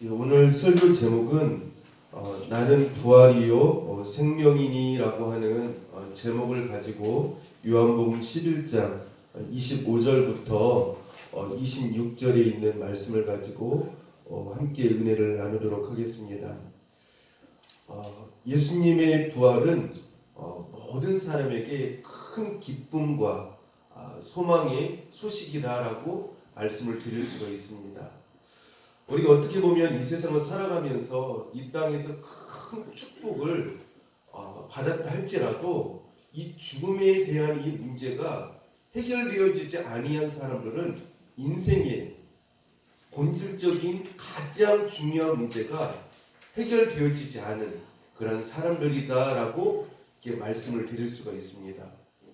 오늘 설교 제목은 나는 부활이요 생명이니라고 하는 제목을 가지고 요한복음 11장 25절부터 26절에 있는 말씀을 가지고 함께 은혜를 나누도록 하겠습니다. 예수님의 부활은 모든 사람에게 큰 기쁨과 소망의 소식이다라고 말씀을 드릴 수가 있습니다. 우리가 어떻게 보면 이 세상을 살아가면서 이 땅에서 큰 축복을 받았다 할지라도 이 죽음에 대한 이 문제가 해결되어지지 아니한 사람들은 인생의 본질적인 가장 중요한 문제가 해결되어지지 않은 그런 사람들이다라고 이렇게 말씀을 드릴 수가 있습니다.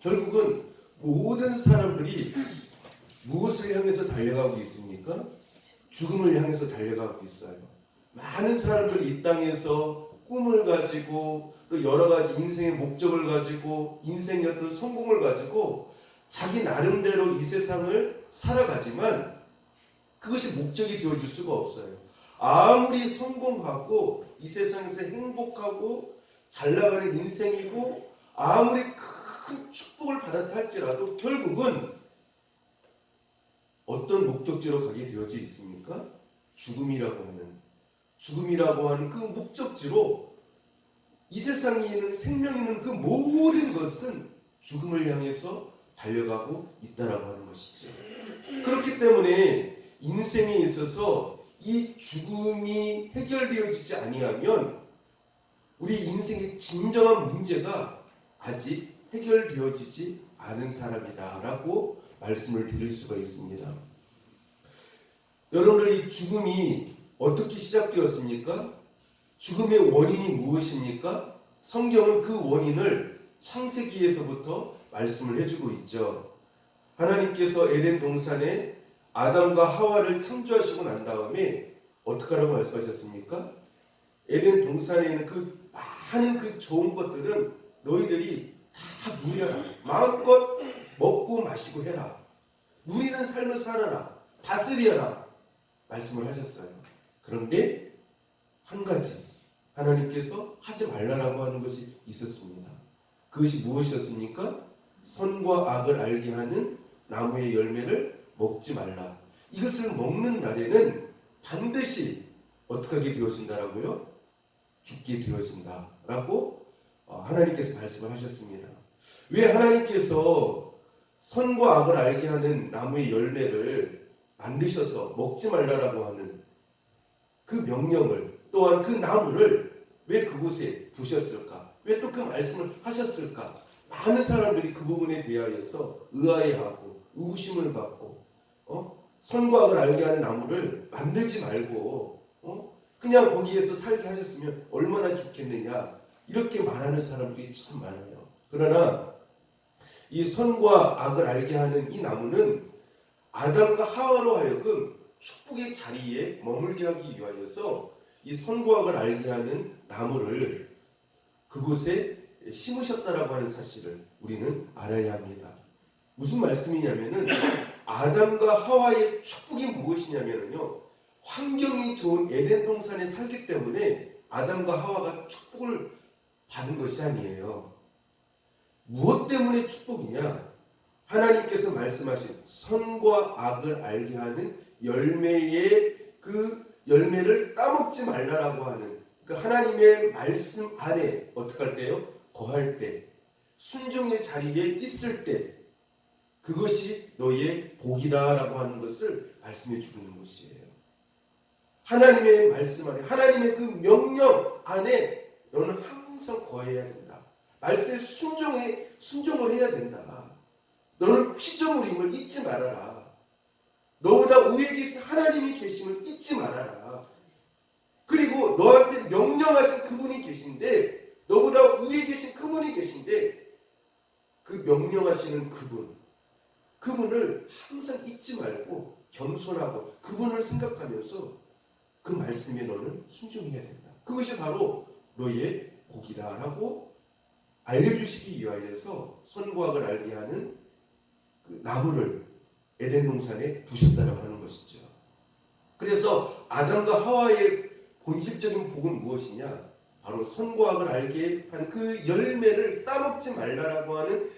결국은 모든 사람들이 무엇을 향해서 달려가고 있습니까? 죽음을 향해서 달려가고 있어요. 많은 사람들이 이 땅에서 꿈을 가지고 또 여러 가지 인생의 목적을 가지고 인생의 어떤 성공을 가지고 자기 나름대로 이 세상을 살아가지만 그것이 목적이 되어줄 수가 없어요. 아무리 성공하고 이 세상에서 행복하고 잘 나가는 인생이고 아무리 큰 축복을 받았다 할지라도 결국은 어떤 목적지로 가게 되어져 있습니까? 죽음이라고 하는 그 목적지로 이 세상에 있는 생명이 있는 그 모든 것은 죽음을 향해서 달려가고 있다라고 하는 것이죠. 그렇기 때문에 인생에 있어서 이 죽음이 해결되어지지 아니하면 우리 인생의 진정한 문제가 아직 해결되어지지 않은 사람이다라고 말씀을 드릴 수가 있습니다. 여러분들 이 죽음이 어떻게 시작되었습니까? 죽음의 원인이 무엇입니까? 성경은 그 원인을 창세기에서부터 말씀을 해주고 있죠. 하나님께서 에덴 동산에 아담과 하와를 창조하시고 난 다음에 어떻게 하라고 말씀하셨습니까? 에덴 동산에 있는 그 많은 그 좋은 것들은 너희들이 다 누려라. 마음껏 먹고 마시고 해라. 누리는 삶을 살아라. 다스려라. 말씀을 하셨어요. 그런데 한 가지 하나님께서 하지 말라라고 하는 것이 있었습니다. 그것이 무엇이었습니까? 선과 악을 알게 하는 나무의 열매를 먹지 말라. 이것을 먹는 날에는 반드시 어떻게 하게 되어진다라고요? 죽게 되어진다라고 하나님께서 말씀을 하셨습니다. 왜 하나님께서 선과 악을 알게 하는 나무의 열매를 만드셔서 먹지 말라라고 하는 그 명령을 또한 그 나무를 왜 그곳에 두셨을까? 왜 또 그 말씀을 하셨을까? 많은 사람들이 그 부분에 대하여서 의아해하고 의구심을 갖고 선과 악을 알게 하는 나무를 만들지 말고 그냥 거기에서 살게 하셨으면 얼마나 좋겠느냐 이렇게 말하는 사람들이 참 많아요. 그러나 이 선과 악을 알게 하는 이 나무는 아담과 하와로 하여금 축복의 자리에 머물게 하기 위하여서 이 선과 악을 알게 하는 나무를 그곳에 심으셨다라고 하는 사실을 우리는 알아야 합니다. 무슨 말씀이냐면은 아담과 하와의 축복이 무엇이냐면요, 환경이 좋은 에덴 동산에 살기 때문에 아담과 하와가 축복을 받은 것이 아니에요. 무엇 때문에 축복이냐? 하나님께서 말씀하신 선과 악을 알게 하는 열매의 그 열매를 따먹지 말라라고 하는 그 하나님의 말씀 안에 어떻게 할 때요? 거할 때, 순종의 자리에 있을 때 그것이 너의 복이다라고 하는 것을 말씀해 주는 것이에요. 하나님의 말씀 안에, 하나님의 그 명령 안에 너는 항상 거해야 된다. 말씀에 순종을 해야 된다. 너는 피조물임을 잊지 말아라. 너보다 위에 계신 하나님이 계심을 잊지 말아라. 그리고 너한테 명령하신 그분이 계신데, 너보다 위에 계신 그분이 계신데, 그 명령하시는 그분을 항상 잊지 말고 겸손하고 그분을 생각하면서 그 말씀에 너는 순종해야 된다. 그것이 바로 너의 복이다라고 알려주시기 위하여서 선과 악을 알게 하는 그 나무를 에덴 동산에 두셨다라고 하는 것이죠. 그래서 아담과 하와의 본질적인 복은 무엇이냐? 바로 선과 악을 알게 한 그 열매를 따먹지 말라라고 하는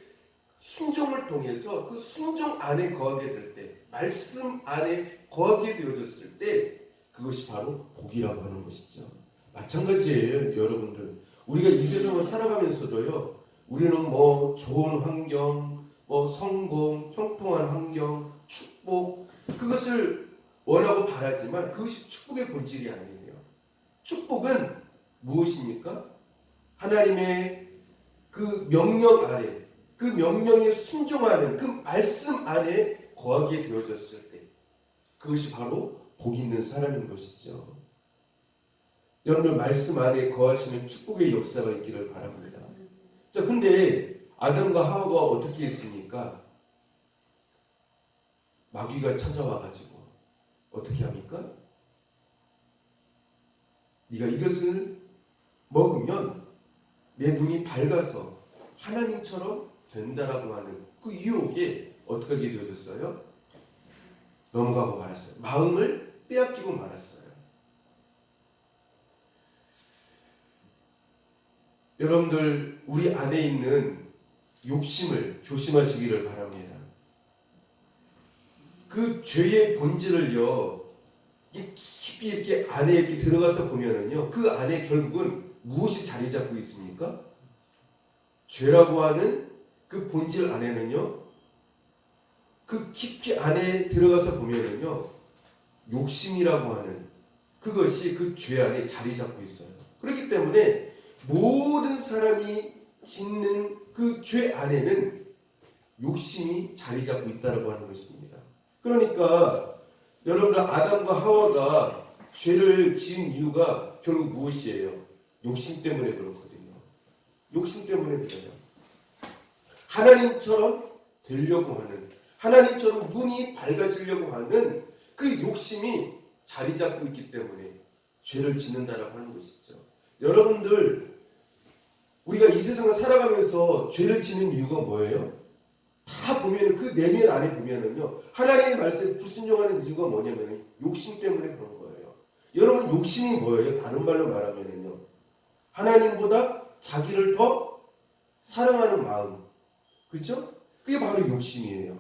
순종을 통해서 그 순종 안에 거하게 될 때, 말씀 안에 거하게 되어졌을 때 그것이 바로 복이라고 하는 것이죠. 마찬가지예요, 여러분들. 우리가 이 세상을 살아가면서도요, 우리는 뭐 좋은 환경, 뭐 성공, 형통한 환경, 축복, 그것을 원하고 바라지만 그것이 축복의 본질이 아니에요. 축복은 무엇입니까? 하나님의 그 명령 아래, 그 명령에 순종하는 그 말씀 안에 거하게 되어졌을 때 그것이 바로 복 있는 사람인 것이죠. 여러분 말씀 안에 거하시는 축복의 역사가 있기를 바랍니다. 자, 근데 아담과 하와가 어떻게 했습니까? 마귀가 찾아와가지고 어떻게 합니까? 네가 이것을 먹으면 내 눈이 밝아서 하나님처럼 된다라고 하는 그 유혹에 어떻게 하게 되어졌어요? 넘어가고 말았어요. 마음을 빼앗기고 말았어요. 여러분들 우리 안에 있는 욕심을 조심하시기를 바랍니다. 그 죄의 본질을요, 깊이 이렇게 안에 이렇게 들어가서 보면은요, 그 안에 결국은 무엇이 자리 잡고 있습니까? 죄라고 하는 그 본질 안에는요, 그 깊이 안에 들어가서 보면은요, 욕심이라고 하는 그것이 그 죄 안에 자리 잡고 있어요. 그렇기 때문에 모든 사람이 짓는 그 죄 안에는 욕심이 자리 잡고 있다라고 하는 것입니다. 그러니까 여러분들 아담과 하와가 죄를 지은 이유가 결국 무엇이에요? 욕심 때문에 그렇거든요. 욕심 때문에 그래요. 하나님처럼 되려고 하는, 하나님처럼 눈이 밝아지려고 하는 그 욕심이 자리 잡고 있기 때문에 죄를 짓는다라고 하는 것이죠. 여러분들 우리가 이 세상을 살아가면서 죄를 짓는 이유가 뭐예요? 다 보면은 그 내면 안에 보면은요, 하나님의 말씀에 불순종하는 이유가 뭐냐면은 욕심 때문에 그런 거예요. 여러분 욕심이 뭐예요? 다른 말로 말하면은요, 하나님보다 자기를 더 사랑하는 마음, 그렇죠? 그게 바로 욕심이에요.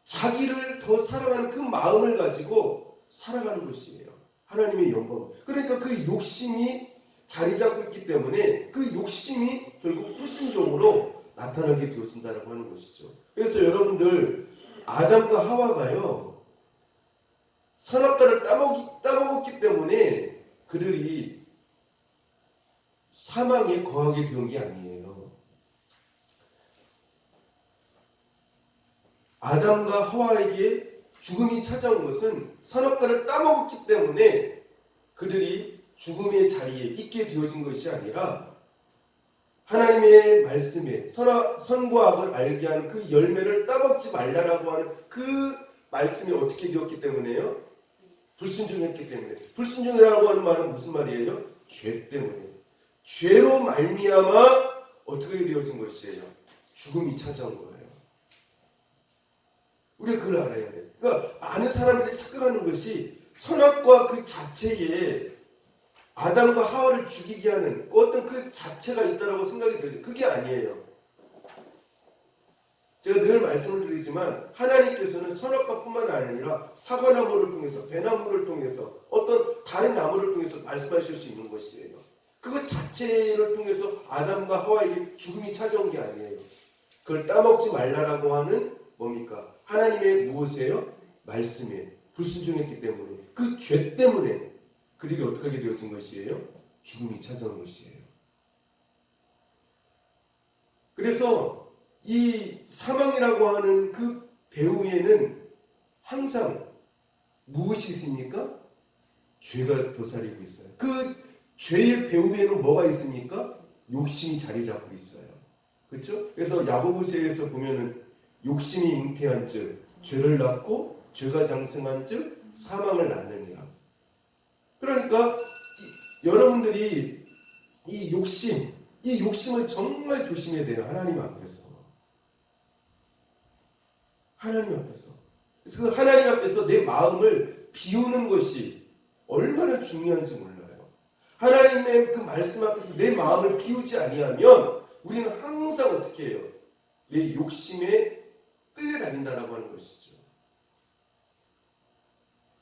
자기를 더 사랑하는 그 마음을 가지고 살아가는 것이에요. 하나님의 영광. 그러니까 그 욕심이 자리 잡고 있기 때문에 그 욕심이 결국 불순종으로 나타나게 되어진다고 하는 것이죠. 그래서 여러분들 아담과 하와가요, 선악과를 따먹었기 때문에 그들이 사망에 거하게 된 게 아니에요. 아담과 하와에게 죽음이 찾아온 것은 선악과를 따먹었기 때문에 그들이 죽음의 자리에 있게 되어진 것이 아니라 하나님의 말씀에 선과 악을 알게 하는 그 열매를 따먹지 말라라고 하는 그 말씀이 어떻게 되었기 때문에요? 불순종했기 때문에. 불순종이라고 하는 말은 무슨 말이에요? 죄 때문에. 죄로 말미암아 어떻게 되어진 것이에요? 죽음이 찾아온 거예요. 우리가 그걸 알아야 돼요. 그러니까 많은 사람들이 착각하는 것이 선악과 그 자체에 아담과 하와를 죽이게 하는 어떤 그 자체가 있다라고 생각이 들죠. 그게 아니에요. 제가 늘 말씀을 드리지만 하나님께서는 선악과뿐만 아니라 사과나무를 통해서, 배나무를 통해서, 어떤 다른 나무를 통해서 말씀하실 수 있는 것이에요. 그것 자체를 통해서 아담과 하와에게 죽음이 찾아온 게 아니에요. 그걸 따먹지 말라라고 하는 뭡니까? 하나님의 무엇이에요? 말씀에 불순종했기 때문에, 그 죄 때문에 그들이 어떻게 하게 되어진 것이에요? 죽음이 찾아온 것이에요. 그래서 이 사망이라고 하는 그 배후에는 항상 무엇이 있습니까? 죄가 도사리고 있어요. 그 죄의 배후에는 뭐가 있습니까? 욕심이 자리 잡고 있어요. 그렇죠? 그래서 야고보서에서 보면은 욕심이 잉태한즉 죄를 낳고 죄가 장성한즉 사망을 낳느니라. 그러니까 여러분들이 이 욕심을 정말 조심해야 돼요. 하나님 앞에서. 하나님 앞에서. 그래서 그 하나님 앞에서 내 마음을 비우는 것이 얼마나 중요한지 몰라요. 하나님의 그 말씀 앞에서 내 마음을 비우지 아니하면 우리는 항상 어떻게 해요? 내 욕심에 끌려다닌다라고 하는 것이죠.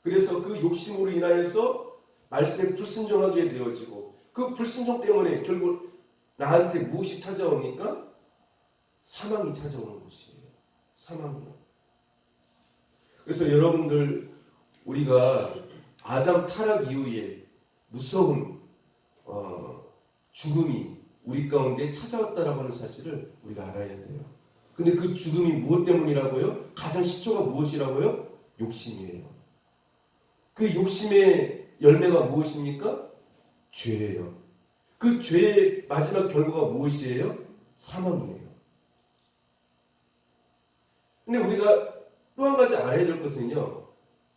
그래서 그 욕심으로 인하여서 말씀에 불순종하게 되어지고 그 불순종 때문에 결국 나한테 무엇이 찾아옵니까? 사망이 찾아오는 것이에요. 사망이요. 그래서 여러분들 우리가 아담 타락 이후에 무서운 죽음이 우리 가운데 찾아왔다라고 하는 사실을 우리가 알아야 돼요. 근데 그 죽음이 무엇 때문이라고요? 가장 시초가 무엇이라고요? 욕심이에요. 그 욕심의 열매가 무엇입니까? 죄예요. 그 죄의 마지막 결과가 무엇이에요? 사망이에요. 근데 우리가 또 한 가지 알아야 될 것은요.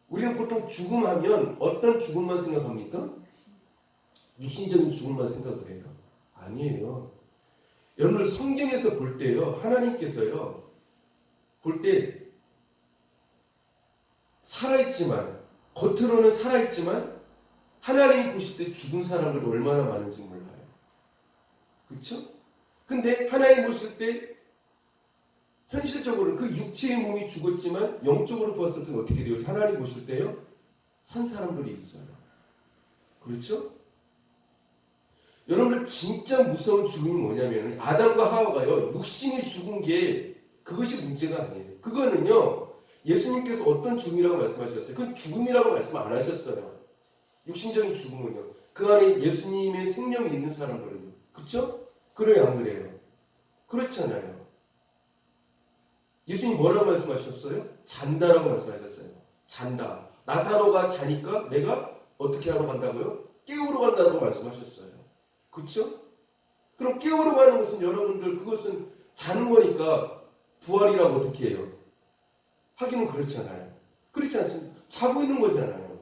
우리는 보통 죽음하면 어떤 죽음만 생각합니까? 육신적인 죽음만 생각을 해요. 아니에요. 여러분들 성경에서 볼 때요. 하나님께서요. 볼 때 살아있지만 겉으로는 살아있지만 하나님이 보실 때 죽은 사람들이 얼마나 많은지 몰라요. 그렇죠? 근데 하나님 보실 때 현실적으로 그 육체의 몸이 죽었지만 영적으로 보았을 때는 어떻게 돼요? 하나님 보실 때요? 산 사람들이 있어요. 그렇죠? 여러분들 진짜 무서운 죽음이 뭐냐면 아담과 하와가요. 육신이 죽은 게 그것이 문제가 아니에요. 그거는요. 예수님께서 어떤 죽음이라고 말씀하셨어요? 그건 죽음이라고 말씀 안 하셨어요. 육신적인 죽음은요. 그 안에 예수님의 생명이 있는 사람들은요. 그렇죠? 그래요 안 그래요? 그렇잖아요. 예수님 뭐라고 말씀하셨어요? 잔다라고 말씀하셨어요. 잔다. 나사로가 자니까 내가 어떻게 하러 간다고요? 깨우러 간다고 말씀하셨어요. 그렇죠? 그럼 깨우러 가는 것은 여러분들 그것은 자는 거니까 부활이라고 어떻게 해요? 하기는 그렇잖아요. 그렇지 않습니까? 자고 있는 거잖아요.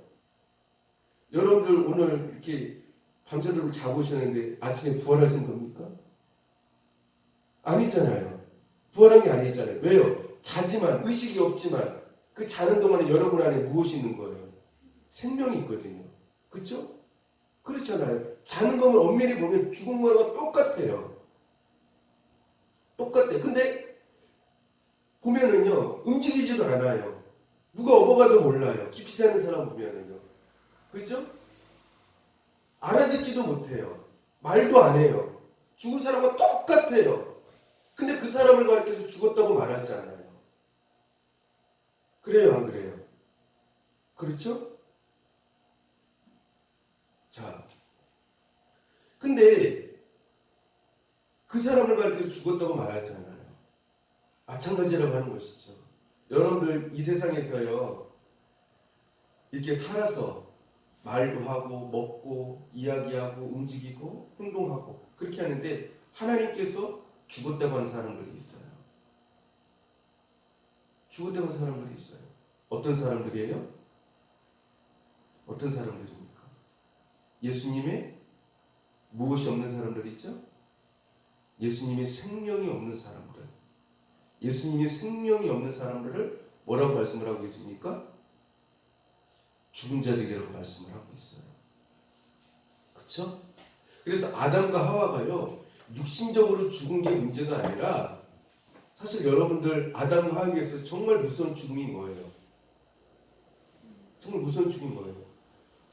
여러분들 오늘 이렇게 밤새도록 자고 오셨는데 아침에 부활하신 겁니까? 아니잖아요. 부활한 게 아니잖아요. 왜요? 자지만 의식이 없지만 그 자는 동안에 여러분 안에 무엇이 있는 거예요? 생명이 있거든요. 그렇죠? 그렇잖아요. 자는 거면 엄밀히 보면 죽은 거랑 똑같아요. 똑같아요. 근데 보면은요 움직이지도 않아요. 누가 업어가도 몰라요. 깊이 자는 사람 보면은요. 그렇죠? 알아듣지도 못해요. 말도 안 해요. 죽은 사람과 똑같아요. 근데 그 사람을 가리켜서 죽었다고 말하지 않아요. 그래요, 안 그래요? 그렇죠? 자, 근데 그 사람을 가리켜서 죽었다고 말하지 않아요. 마찬가지라고 하는 것이죠. 여러분들 이 세상에서요 이렇게 살아서 말도 하고 먹고 이야기하고 움직이고 행동하고 그렇게 하는데 하나님께서 죽었다고 하는 사람들이 있어요. 죽었다고 하는 사람들이 있어요. 어떤 사람들이에요? 어떤 사람들입니까? 예수님의 무엇이 없는 사람들이죠? 예수님의 생명이 없는 사람들. 예수님의 생명이 없는 사람들을 뭐라고 말씀을 하고 있습니까? 죽은 자들이라고 말씀을 하고 있어요. 그렇죠? 그래서 아담과 하와가요. 육신적으로 죽은 게 문제가 아니라 사실 여러분들 아담과 하와에게서 정말 무서운 죽음이 뭐예요? 정말 무서운 죽음이 뭐예요?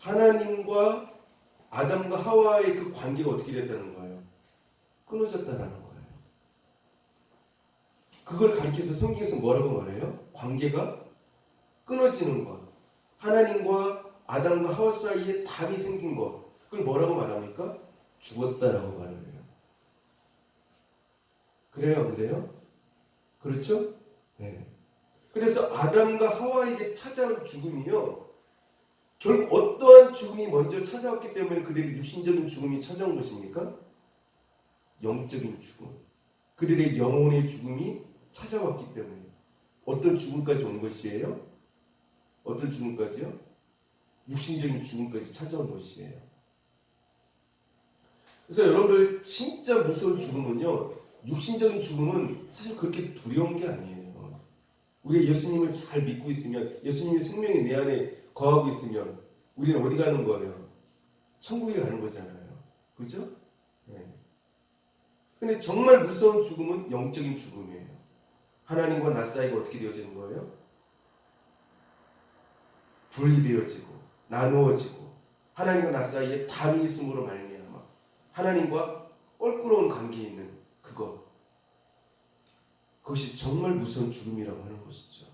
하나님과 아담과 하와의 그 관계가 어떻게 됐다는 거예요? 끊어졌다는 거예요. 그걸 가리켜서 성경에서 뭐라고 말해요? 관계가 끊어지는 것. 하나님과 아담과 하와 사이에 답이 생긴 것. 그걸 뭐라고 말합니까? 죽었다라고 말을 해요. 그래요? 그래요? 그렇죠? 네. 그래서 아담과 하와에게 찾아온 죽음이요. 결국 어떠한 죽음이 먼저 찾아왔기 때문에 그들의 육신적인 죽음이 찾아온 것입니까? 영적인 죽음. 그들의 영혼의 죽음이 찾아왔기 때문에 어떤 죽음까지 온 것이에요? 어떤 죽음까지요? 육신적인 죽음까지 찾아온 것이에요. 그래서 여러분들 진짜 무서운 죽음은요. 육신적인 죽음은 사실 그렇게 두려운 게 아니에요. 우리가 예수님을 잘 믿고 있으면, 예수님의 생명이 내 안에 거하고 있으면 우리는 어디 가는 거예요? 천국에 가는 거잖아요. 그죠? 네. 근데 정말 무서운 죽음은 영적인 죽음이에요. 하나님과 나 사이가 어떻게 되어지는 거예요? 분리되어지고 나누어지고 하나님과 나 사이에 담이 있음으로 말미암아 하나님과 껄끄러운 관계에 있는 그것이 정말 무서운 죽음이라고 하는 것이죠.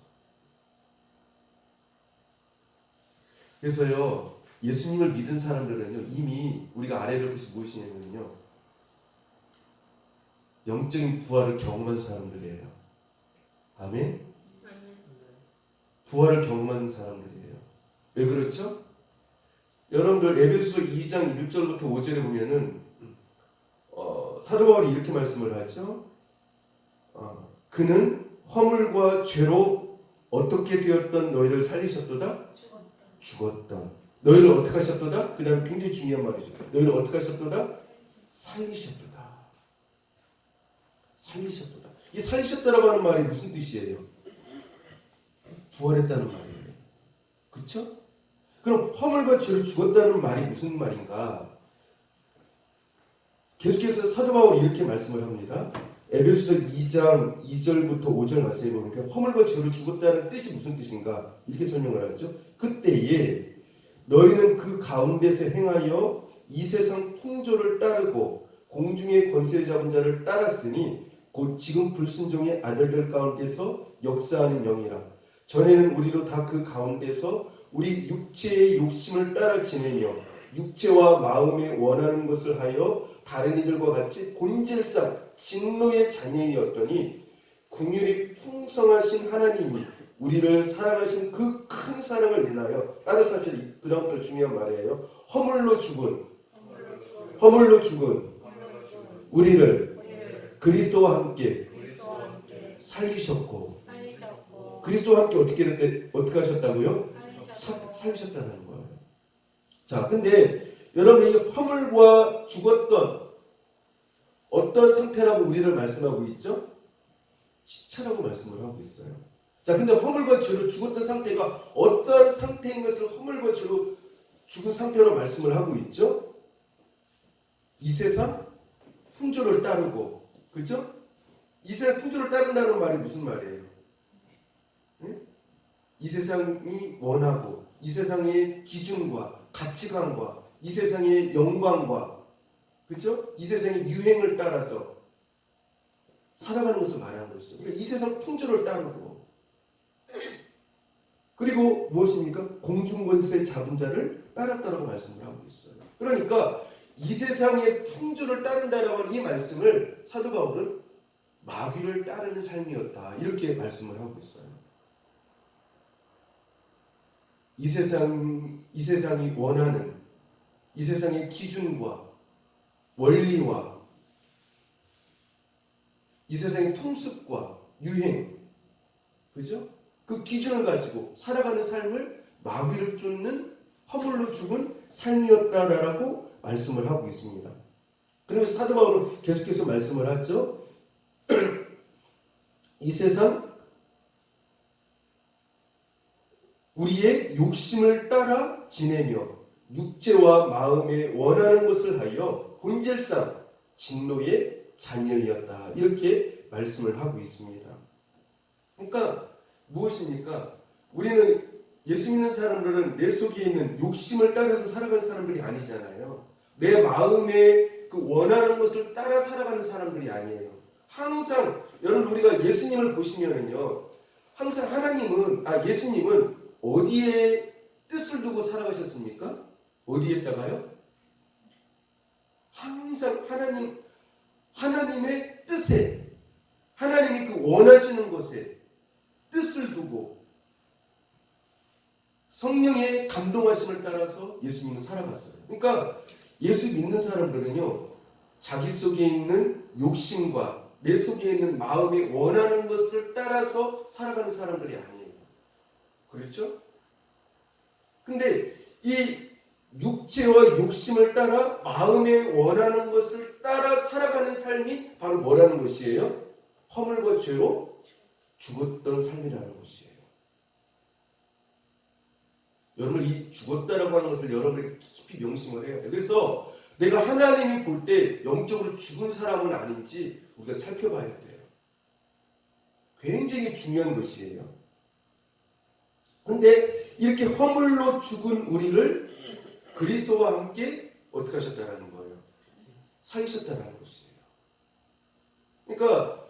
그래서요, 예수님을 믿은 사람들은요, 이미 우리가 알아야 될 것이 무엇이냐면요, 영적인 부활을 경험한 사람들이에요. 아멘? 부활을 경험한 사람들이에요. 왜 그렇죠? 여러분들 에베소서 2장 1절부터 5절에 보면은 사도 바울이 이렇게 말씀을 하죠. 그는 허물과 죄로 어떻게 되었던 너희를 살리셨도다? 죽었다. 너희를 어떻게 하셨도다? 그 다음에 굉장히 중요한 말이죠. 너희를 어떻게 하셨도다? 살리셨도다. 살리셨도다. 이 살리셨다라고 하는 말이 무슨 뜻이에요? 부활했다는 말이에요. 그렇죠? 그럼 허물과 죄로 죽었다는 말이 무슨 말인가? 계속해서 사도 바울이 이렇게 말씀을 합니다. 에베소서 2장 2절부터 5절 말씀해 보니까 허물과 죄로 죽었다는 뜻이 무슨 뜻인가? 이렇게 설명을 하죠. 그때에 너희는 그 가운데서 행하여 이 세상 풍조를 따르고 공중의 권세 잡은 자를 따랐으니 곧 지금 불순종의 아들들 가운데서 역사하는 영이라. 전에는 우리도 다 그 가운데서 우리 육체의 욕심을 따라 지내며 육체와 마음에 원하는 것을 하여 다른 이들과 같이 본질상 진노의 자녀이었더니 긍휼이 풍성하신 하나님이 우리를 사랑하신 그 큰 사랑을 인하여, 따라서 그 다음부터 중요한 말이에요. 허물로 죽은 우리를 그리스도와 함께 살리셨고 그리스도와 함께 어떻게 하셨다고요? 살리셨다는 거예요. 자, 근데 여러분이 허물과 죽었던 어떤 상태라고 우리를 말씀하고 있죠? 시체라고 말씀을 하고 있어요. 자, 근데 허물과 죄로 죽었던 상태가 어떤 상태인 것을 허물과 죄로 죽은 상태로 말씀을 하고 있죠? 이 세상 풍조를 따르고, 그죠? 이 세상 풍조를 따른다는 말이 무슨 말이에요? 네? 이 세상이 원하고, 이 세상의 기준과 가치관과, 이 세상의 영광과, 그죠? 이 세상의 유행을 따라서 살아가는 것을 말하는 것이죠. 그러니까 이 세상 풍조를 따르고, 그리고 무엇입니까? 공중권세 잡은 자를 따랐다라고 말씀을 하고 있어요. 그러니까 이 세상의 풍조를 따른다라고 하는 이 말씀을 사도 바울은 마귀를 따르는 삶이었다, 이렇게 말씀을 하고 있어요. 이 세상이 원하는 이 세상의 기준과 원리와 이 세상의 풍습과 유행, 그죠? 그 기준을 가지고 살아가는 삶을 마귀를 쫓는 허물로 죽은 삶이었다라고 말씀을 하고 있습니다. 그러면서 사도 바울은 계속해서 말씀을 하죠. 이 세상 우리의 욕심을 따라 지내며 육체와 마음에 원하는 것을 하여 본질상 진노의 자녀이었다, 이렇게 말씀을 하고 있습니다. 그러니까 무엇입니까? 우리는 예수 믿는 사람들은 내 속에 있는 욕심을 따라서 살아가는 사람들이 아니잖아요. 내 마음에 그 원하는 것을 따라 살아가는 사람들이 아니에요. 항상 여러분, 우리가 예수님을 보시면은요, 항상 예수님은 어디에 뜻을 두고 살아가셨습니까? 어디에다가요? 항상 하나님의 뜻에, 하나님이 그 원하시는 것에 뜻을 두고 성령의 감동하심을 따라서 예수님은 살아갔어요. 그러니까 예수 믿는 사람들은요, 자기 속에 있는 욕심과 내 속에 있는 마음이 원하는 것을 따라서 살아가는 사람들이 아니에요. 그렇죠? 근데 이 육체와 욕심을 따라 마음에 원하는 것을 따라 살아가는 삶이 바로 뭐라는 것이에요? 허물과 죄로 죽었던 삶이라는 것이에요. 여러분 이 죽었다라고 하는 것을 여러분이 깊이 명심을 해야 돼요. 그래서 내가 하나님이 볼 때 영적으로 죽은 사람은 아닌지 우리가 살펴봐야 돼요. 굉장히 중요한 것이에요. 그런데 이렇게 허물로 죽은 우리를 그리스도와 함께 어떻게 하셨다라는 거예요? 살리셨다라는 것이에요. 그러니까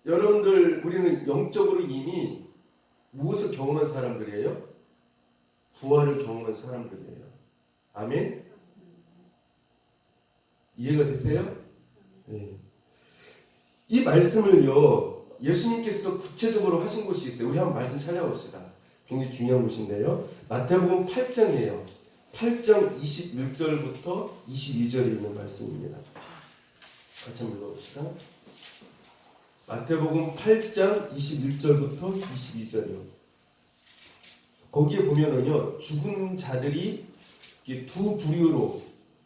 여러분들 우리는 영적으로 이미 무엇을 경험한 사람들이에요? 부활을 경험한 사람들이에요. 아멘? 이해가 되세요? 네. 이 말씀을요 예수님께서도 구체적으로 하신 곳이 있어요. 우리 한번 말씀 찾아봅시다. 굉장히 중요한 곳인데요. 마태복음 8장이에요. 8장 21절부터 22절에 있는 말씀입니다. 같이 한번 읽어봅시다. 마태복음 8장 21절부터 22절이요. 거기에 보면은요 죽은 자들이 두 부류로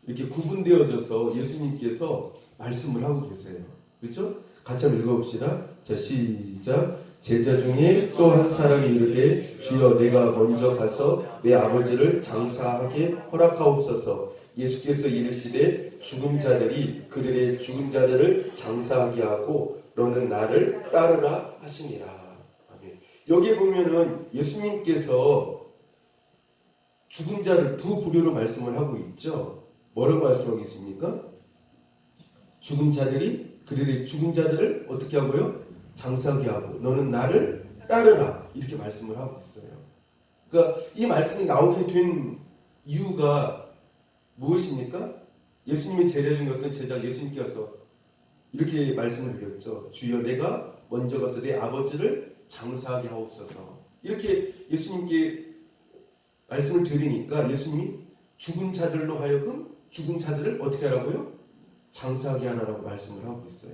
이렇게 구분되어져서 예수님께서 말씀을 하고 계세요. 그렇죠? 같이 한번 읽어봅시다. 자, 시작. 제자 중에 또 한 사람이 이르되 주여 내가 먼저 가서 내 아버지를 장사하게 허락하옵소서. 예수께서 이르시되 죽은 자들이 그들의 죽은 자들을 장사하게 하고 너는 나를 따르라 하시니라. 아멘. 여기에 보면은 예수님께서 죽은 자를 두 부류로 말씀을 하고 있죠. 뭐라고 말씀하고 있습니까? 죽은 자들이 그들의 죽은 자들을 어떻게 하고요? 장사하게 하고 너는 나를 따르라 이렇게 말씀을 하고 있어요. 그러니까 이 말씀이 나오게 된 이유가 무엇입니까? 예수님의 제자 중에 어떤 제자 예수님께서 이렇게 말씀을 드렸죠. 주여 내가 먼저 가서 내 아버지를 장사하게 하옵소서. 이렇게 예수님께 말씀을 드리니까 예수님이 죽은 자들로 하여금 죽은 자들을 어떻게 하라고요? 장사하게 하라고 말씀을 하고 있어요.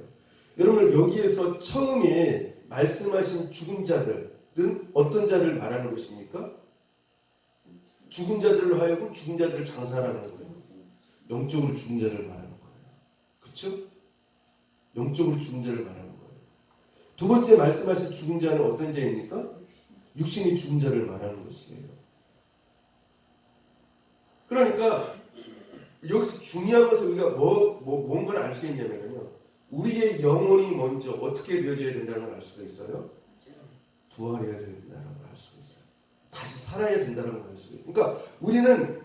여러분 여기에서 처음에 말씀하신 죽은 자들은 어떤 자를 말하는 것입니까? 죽은 자들로 하여금 죽은 자들을 장사하라는 거예요. 영적으로 죽은 자를 말하는 거예요. 그렇죠? 영적으로 죽은 자를 말하는 거예요. 두 번째 말씀하신 죽은 자는 어떤 자입니까? 육신이 죽은 자를 말하는 것이에요. 그러니까 여기서 중요한 것은 우리가 뭔가를 알 수 있냐면요. 우리의 영혼이 먼저 어떻게 되어져야 된다는 걸 알 수가 있어요. 부활해야 된다는 걸 알 수가 있어요. 다시 살아야 된다는 걸 알 수가 있어요. 그러니까 우리는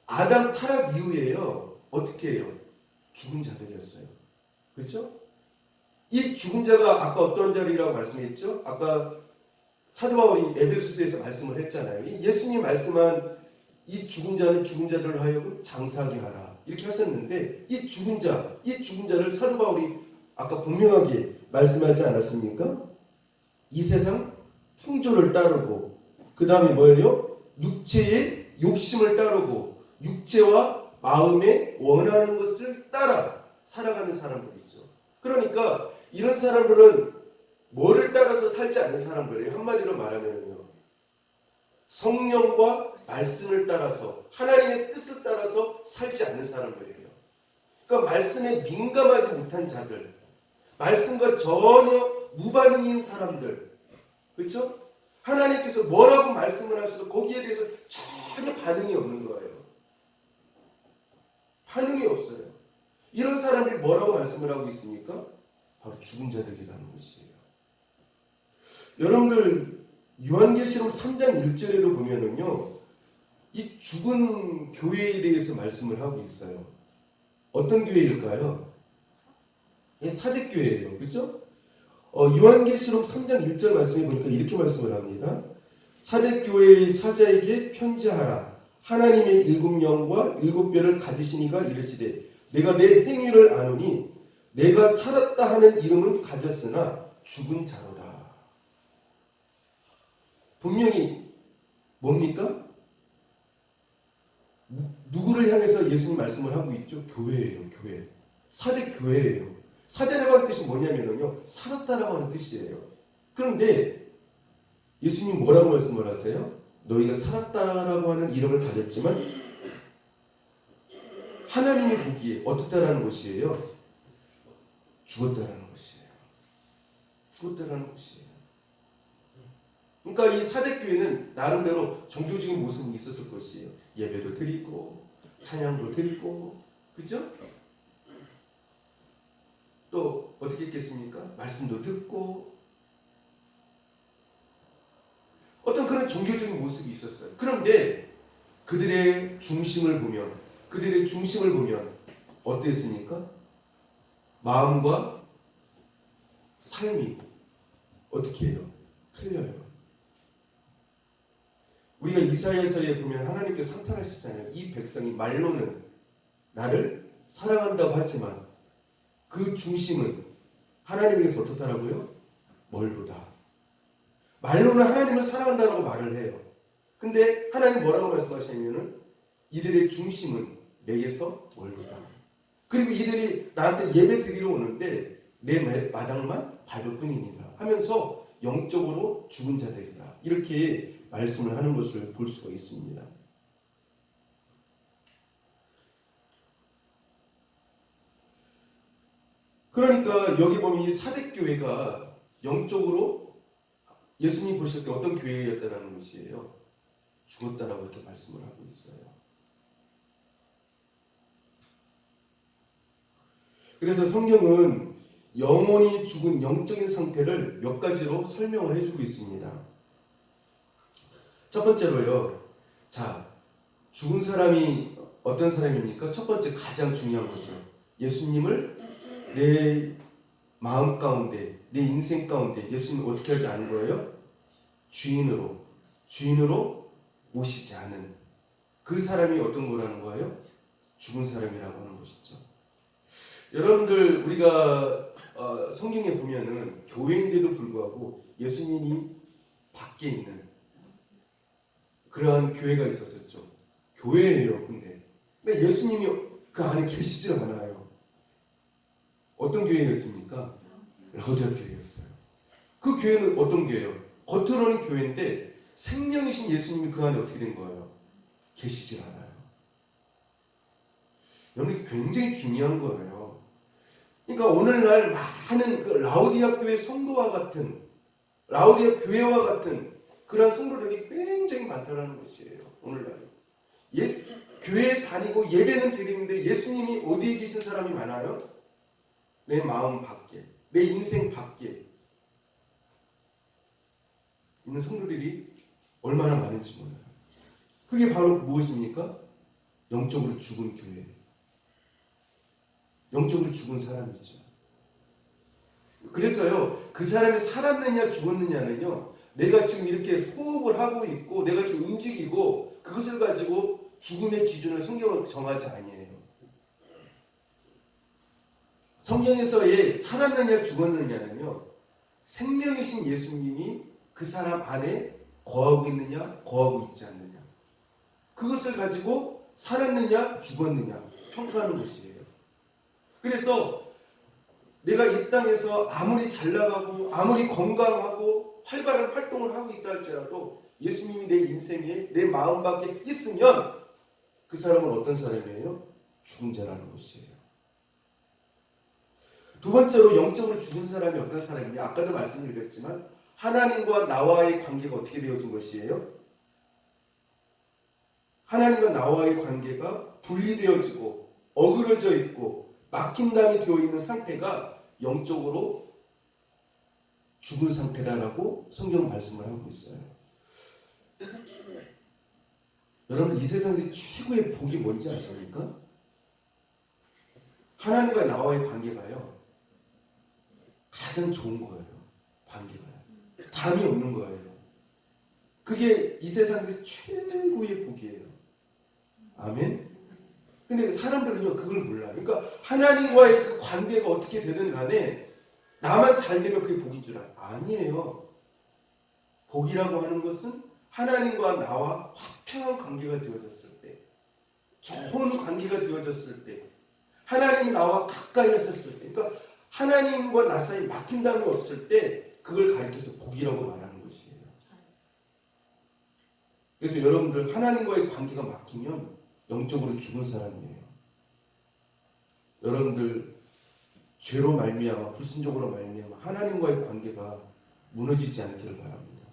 아담 타락 이후에요. 어떻게 해요? 죽은 자들이었어요. 그렇죠? 이 죽은 자가 아까 어떤 자리라고 말씀했죠? 아까 사도 바울이 에베소서에서 말씀을 했잖아요. 예수님 말씀한 이 죽은 자는 죽은 자들을 하여금 장사하게 하라. 이렇게 하셨는데 이 죽은 자를 사도 바울이 아까 분명하게 말씀하지 않았습니까? 이 세상 풍조를 따르고 그 다음에 뭐예요? 육체의 욕심을 따르고 육체와 마음에 원하는 것을 따라 살아가는 사람들이죠. 그러니까 이런 사람들은 뭐를 따라서 살지 않는 사람들이에요. 한마디로 말하면요. 성령과 말씀을 따라서 하나님의 뜻을 따라서 살지 않는 사람들이에요. 그러니까 말씀에 민감하지 못한 자들, 말씀과 전혀 무반응인 사람들, 그렇죠? 하나님께서 뭐라고 말씀을 하셔도 거기에 대해서 전혀 반응이 없는 거예요. 반응이 없어요. 이런 사람들이 뭐라고 말씀을 하고 있습니까? 바로 죽은 자들이라는 것이에요. 여러분들 요한계시록 3장 1절에도 보면은요. 이 죽은 교회에 대해서 말씀을 하고 있어요. 어떤 교회일까요? 예, 사대교회예요. 그렇죠? 요한계시록 3장 1절 말씀에 보니까 이렇게 말씀을 합니다. 사대교회의 사자에게 편지하라. 하나님의 일곱 영과 일곱 뼈를 가지신 이가 이르시되 내가 내 행위를 아노니 내가 살았다 하는 이름은 가졌으나 죽은 자로다. 분명히 뭡니까? 누구를 향해서 예수님 말씀을 하고 있죠? 교회예요. 교회. 사대 교회예요. 사대라고 하는 뜻이 뭐냐면요. 살았다라고 하는 뜻이에요. 그런데 예수님 뭐라고 말씀을 하세요? 너희가 살았다라고 하는 이름을 가졌지만 하나님이 보기에 어떻다라는 것이에요? 죽었다라는 것이에요. 죽었다라는 것이에요. 그러니까 이 사대교회는 나름대로 종교적인 모습이 있었을 것이에요. 예배도 드리고 찬양도 드리고, 그죠? 또 어떻게 했겠습니까? 말씀도 듣고, 어떤 그런 종교적인 모습이 있었어요. 그런데 그들의 중심을 보면 어땠습니까? 마음과 삶이 어떻게 해요? 틀려요. 우리가 이사야서에 보면 하나님께서 한탄하시잖아요. 이 백성이 말로는 나를 사랑한다고 하지만 그 중심은 하나님에게서 어떻다라고요? 멀도다. 말로는 하나님을 사랑한다라고 말을 해요. 근데 하나님 뭐라고 말씀하시냐면은 이들의 중심은 내게서 멀도다. 그리고 이들이 나한테 예배 드리러 오는데 내 마당만 밟을 뿐이니라 하면서 영적으로 죽은 자들이다. 이렇게 말씀을 하는 것을 볼 수가 있습니다. 그러니까 여기 보면 이 사대교회가 영적으로 예수님 보실 때 어떤 교회였다라는 것이에요. 죽었다라고 이렇게 말씀을 하고 있어요. 그래서 성경은 영혼이 죽은 영적인 상태를 몇 가지로 설명을 해주고 있습니다. 첫 번째로요. 자, 죽은 사람이 어떤 사람입니까? 첫 번째 가장 중요한 거죠. 예수님을 내 마음 가운데, 내 인생 가운데 예수님을 어떻게 하지 않은 거예요? 주인으로 모시지 않은 그 사람이 어떤 거라는 거예요? 죽은 사람이라고 하는 것이죠. 여러분들 우리가 성경에 보면은 교회인데도 불구하고 예수님이 밖에 있는 그러한 교회가 있었었죠. 교회예요. 근데 예수님이 그 안에 계시질 않아요. 어떤 교회였습니까? 라오디아 교회였어요. 그 교회는 어떤 교회예요? 겉으로는 교회인데 생명이신 예수님이 그 안에 어떻게 된 거예요? 계시질 않아요. 여러분 이게 굉장히 중요한 거예요. 그러니까 오늘날 많은 그 라오디아 교회 성도와 같은 라오디아 교회와 같은 그런 성도들이 굉장히 많다는 것이에요. 오늘날 교회에 다니고 예배는 드리는데 예수님이 어디에 계신 사람이 많아요? 내 마음 밖에, 내 인생 밖에 있는 성도들이 얼마나 많은지 몰라요. 그게 바로 무엇입니까? 영적으로 죽은 교회, 영적으로 죽은 사람이죠. 그래서요, 그 사람이 살았느냐 죽었느냐는요, 내가 지금 이렇게 호흡을 하고 있고 내가 이렇게 움직이고 그것을 가지고 죽음의 기준을 성경은 정하지 아니에요. 성경에서의 살았느냐 죽었느냐는요, 생명이신 예수님이 그 사람 안에 거하고 있느냐 거하고 있지 않느냐, 그것을 가지고 살았느냐 죽었느냐 평가하는 것이에요. 그래서 내가 이 땅에서 아무리 잘 나가고 아무리 건강하고 활발한 활동을 하고 있다 할지라도 예수님이 내 인생에 내 마음 밖에 있으면 그 사람은 어떤 사람이에요? 죽은 자라는 것이에요. 두 번째로 영적으로 죽은 사람이 어떤 사람이냐? 아까도 말씀드렸지만 하나님과 나와의 관계가 어떻게 되어진 것이에요? 하나님과 나와의 관계가 분리되어지고 어그러져 있고 막힌담이 되어 있는 상태가 영적으로 죽은 상태다라고 성경은 말씀을 하고 있어요. 여러분 이 세상에서 최고의 복이 뭔지 아십니까? 하나님과 나와의 관계가요 가장 좋은 거예요. 관계가요. 담이 없는 거예요. 그게 이 세상에서 최고의 복이에요. 아멘. 근데 사람들은요 그걸 몰라요. 그러니까 하나님과의 그 관계가 어떻게 되든 간에 나만 잘 되면 그게 복인 줄 알아요. 아니에요. 복이라고 하는 것은 하나님과 나와 화평한 관계가 되어졌을 때, 좋은 관계가 되어졌을 때, 하나님이 나와 가까이 했었을 때, 그러니까 하나님과 나 사이 막힌 담이 없을 때 그걸 가리켜서 복이라고 말하는 것이에요. 그래서 여러분들 하나님과의 관계가 막히면 영적으로 죽은 사람이에요. 여러분들 죄로 말미암아 불순종으로 말미암아 하나님과의 관계가 무너지지 않기를 바랍니다.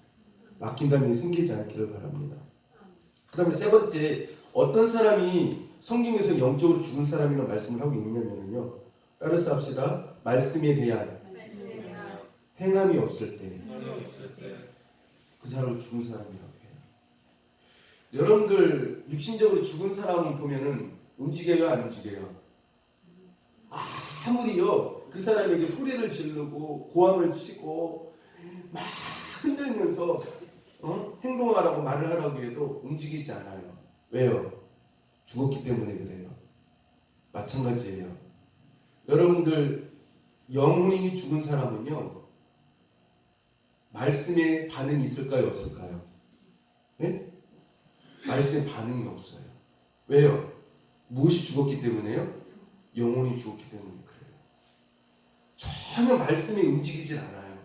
막힌다는 일이 생기지 않기를 바랍니다. 그 다음에 세 번째, 어떤 사람이 성경에서 영적으로 죽은 사람이라는 말씀을 하고 있냐면요, 따라서 합시다. 말씀에 대한 행함이 없을 때 그 사람을 죽은 사람이라고 해요. 여러분들 육신적으로 죽은 사람을 보면은 움직여요, 안 움직여요? 아무리요 그 사람에게 소리를 지르고 고함을 치고 막 흔들면서 행동하라고 말을 하라고 해도 움직이지 않아요. 왜요? 죽었기 때문에 그래요. 마찬가지예요. 여러분들 영혼이 죽은 사람은요, 말씀에 반응이 있을까요, 없을까요? 네? 말씀에 반응이 없어요. 왜요? 무엇이 죽었기 때문에요? 영혼이 죽었기 때문에 그래요. 전혀 말씀에 움직이질 않아요.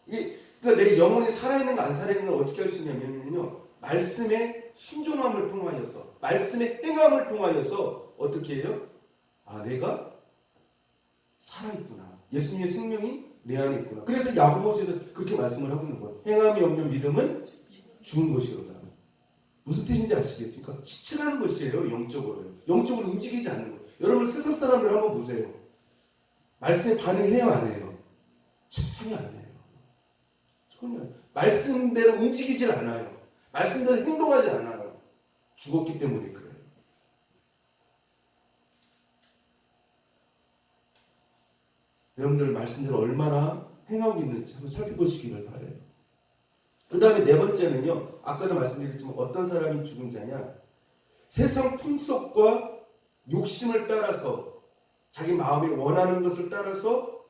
그러니까 내 영혼이 살아있는 거 안 살아있는 걸 어떻게 할 수 있냐면요, 말씀의 순종함을 통하여서, 말씀의 행함을 통하여서 어떻게 해요? 내가 살아있구나. 예수님의 생명이 내 안에 있구나. 그래서 야고보서에서 그렇게 말씀을 하고 있는 거예요. 행함이 없는 믿음은 죽은 것이로다. 무슨 뜻인지 아시겠죠? 그러니까 시체라는 것이에요. 영적으로요. 영적으로 움직이지 않는 거. 여러분 세상 사람들 한번 보세요. 말씀에 반응해요, 안 해요? 전혀 안 해요. 전혀. 말씀대로 움직이질 않아요. 말씀대로 행동하지 않아요. 죽었기 때문에 그래요. 여러분들 말씀대로 얼마나 행하고 있는지 한번 살펴보시기를 바라요. 그 다음에 네 번째는요, 아까도 말씀드렸지만 어떤 사람이 죽은 자냐, 세상 풍속과 욕심을 따라서 자기 마음이 원하는 것을 따라서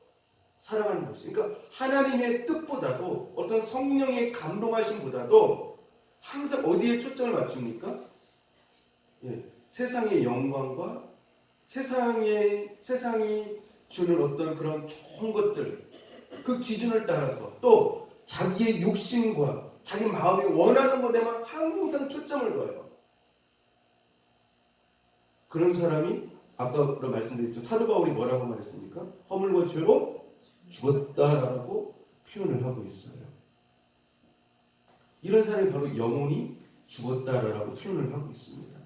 살아가는 것이, 그러니까 하나님의 뜻보다도 어떤 성령의 감동하심보다도 항상 어디에 초점을 맞춥니까? 세상의 영광과 세상이 주는 어떤 그런 좋은 것들, 그 기준을 따라서 또 자기의 욕심과 자기 마음이 원하는 것에만 항상 초점을 둬요. 그런 사람이 아까도 말씀드렸죠. 사도 바울이 뭐라고 말했습니까? 허물과 죄로 죽었다라고 표현을 하고 있어요. 이런 사람이 바로 영혼이 죽었다라고 표현을 하고 있습니다.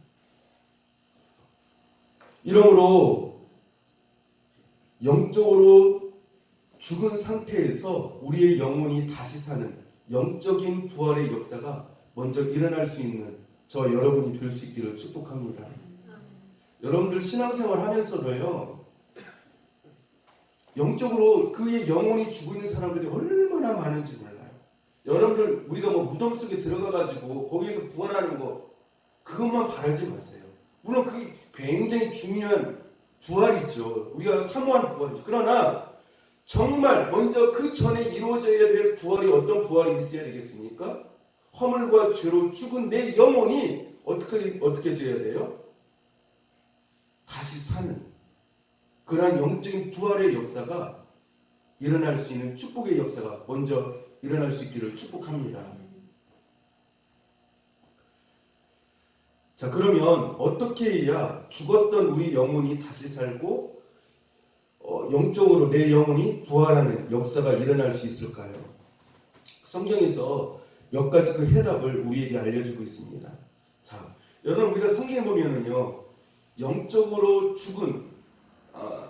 이러므로 영적으로 죽은 상태에서 우리의 영혼이 다시 사는 영적인 부활의 역사가 먼저 일어날 수 있는 저 여러분이 될 수 있기를 축복합니다. 여러분들 신앙생활 하면서도요, 영적으로 그의 영혼이 죽어 있는 사람들이 얼마나 많은지 몰라요. 여러분들 우리가 뭐 무덤 속에 들어가가지고 거기에서 부활하는 거 그것만 바라지 마세요. 물론 그게 굉장히 중요한 부활이죠. 우리가 사모한 부활이죠. 그러나 정말 먼저 그 전에 이루어져야 될 부활이 어떤 부활이 있어야 되겠습니까? 허물과 죄로 죽은 내 영혼이 어떻게 되어야 돼요? 다시 사는 그러한 영적인 부활의 역사가 일어날 수 있는 축복의 역사가 먼저 일어날 수 있기를 축복합니다. 자, 그러면 어떻게 해야 죽었던 우리 영혼이 다시 살고 영적으로 내 영혼이 부활하는 역사가 일어날 수 있을까요? 성경에서 몇 가지 그 해답을 우리에게 알려주고 있습니다. 자, 여러분 우리가 성경에 보면은요, 영적으로 죽은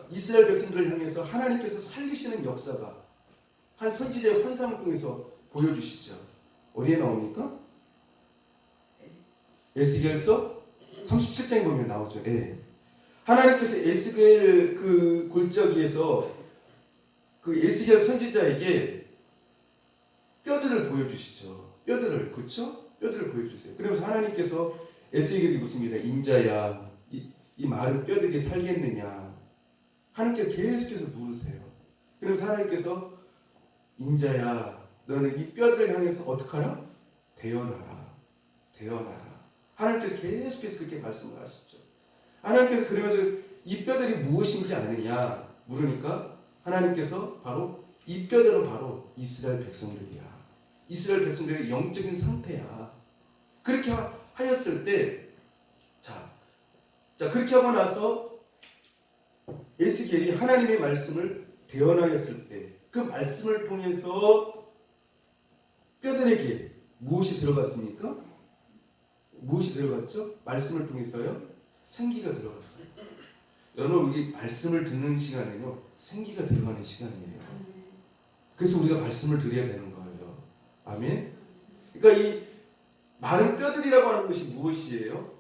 이스라엘 백성들을 향해서 하나님께서 살리시는 역사가 한 선지자의 환상을 통해서 보여주시죠. 어디에 나옵니까? 에스겔서 37장에 보면 나오죠. 하나님께서 에스겔 그 골짜기에서 그 에스겔 선지자에게 뼈들을 보여주시죠. 뼈들을, 그렇죠? 뼈들을 보여주세요. 그러면서 하나님께서 에스겔에게 묻습니다. 인자야, 이 마른 뼈들이 살겠느냐? 하나님께서 계속해서 물으세요. 그러면서 하나님께서 인자야, 너는 이 뼈들을 향해서 어떡하라? 대언하라. 대언하라. 하나님께서 계속해서 그렇게 말씀을 하시죠. 하나님께서 그러면서 이 뼈들이 무엇인지 아느냐 물으니까 하나님께서 바로 이 뼈들은 바로 이스라엘 백성들이야. 이스라엘 백성들의 영적인 상태야. 그렇게 하였을 때, 자 그렇게 하고 나서 에스겔이 하나님의 말씀을 대언하였을 때 그 말씀을 통해서 뼈들에게 무엇이 들어갔습니까? 무엇이 들어갔죠? 말씀을 통해서요. 생기가 들어갔어요. 여러분 우리 말씀을 듣는 시간은요. 생기가 들어가는 시간이에요. 그래서 우리가 말씀을 드려야 되는 거예요. 아멘. 그러니까 이 마른 뼈들이라고 하는 것이 무엇이에요?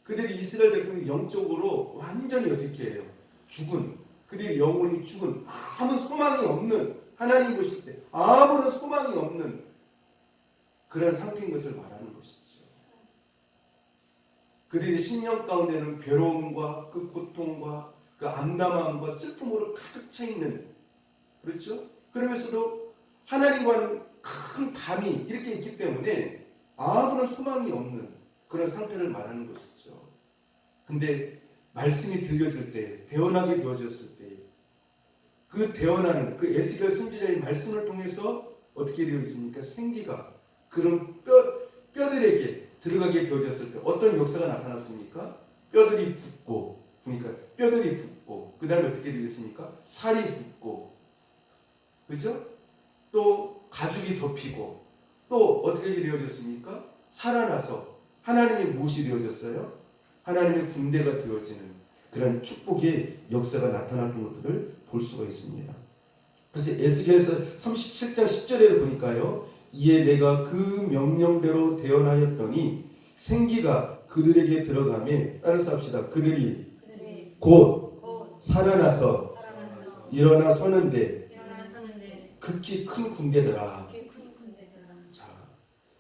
그들이 이스라엘 백성이 영적으로 완전히 어떻게 해요? 죽은, 그들의 영혼이 죽은, 아무 소망이 없는, 하나님 보실 때 아무런 소망이 없는 그런 상태인 것을 말하는 것이죠. 그들의 심령 가운데는 괴로움과 그 고통과 그 암담함과 슬픔으로 가득 차 있는, 그렇죠? 그러면서도 하나님과는 큰 담이 이렇게 있기 때문에 아무런 소망이 없는 그런 상태를 말하는 것이죠. 근데 말씀이 들려질 때, 대언하게 되어졌을 때, 그 대언하는 그 에스겔 선지자의 말씀을 통해서 어떻게 되어 있습니까? 생기가 그런 뼈들에게 들어가게 되어졌을 때 어떤 역사가 나타났습니까? 뼈들이 붓고, 그러니까 뼈들이 붓고, 그 다음에 어떻게 되겠습니까? 살이 붓고, 그죠? 또 가죽이 덮이고, 또 어떻게 되어졌습니까? 살아나서 하나님의 무엇이 되어졌어요? 하나님의 군대가 되어지는 그런 축복의 역사가 나타났던 것들을 볼 수가 있습니다. 그래서 에스겔서 37장 10절에 보니까요. 이에 내가 그 명령대로 대언하였더니 생기가 그들에게 들어가매, 따라서 합시다. 그들이 곧 살아나서 일어나 서는데 극히 큰 군대더라. 자,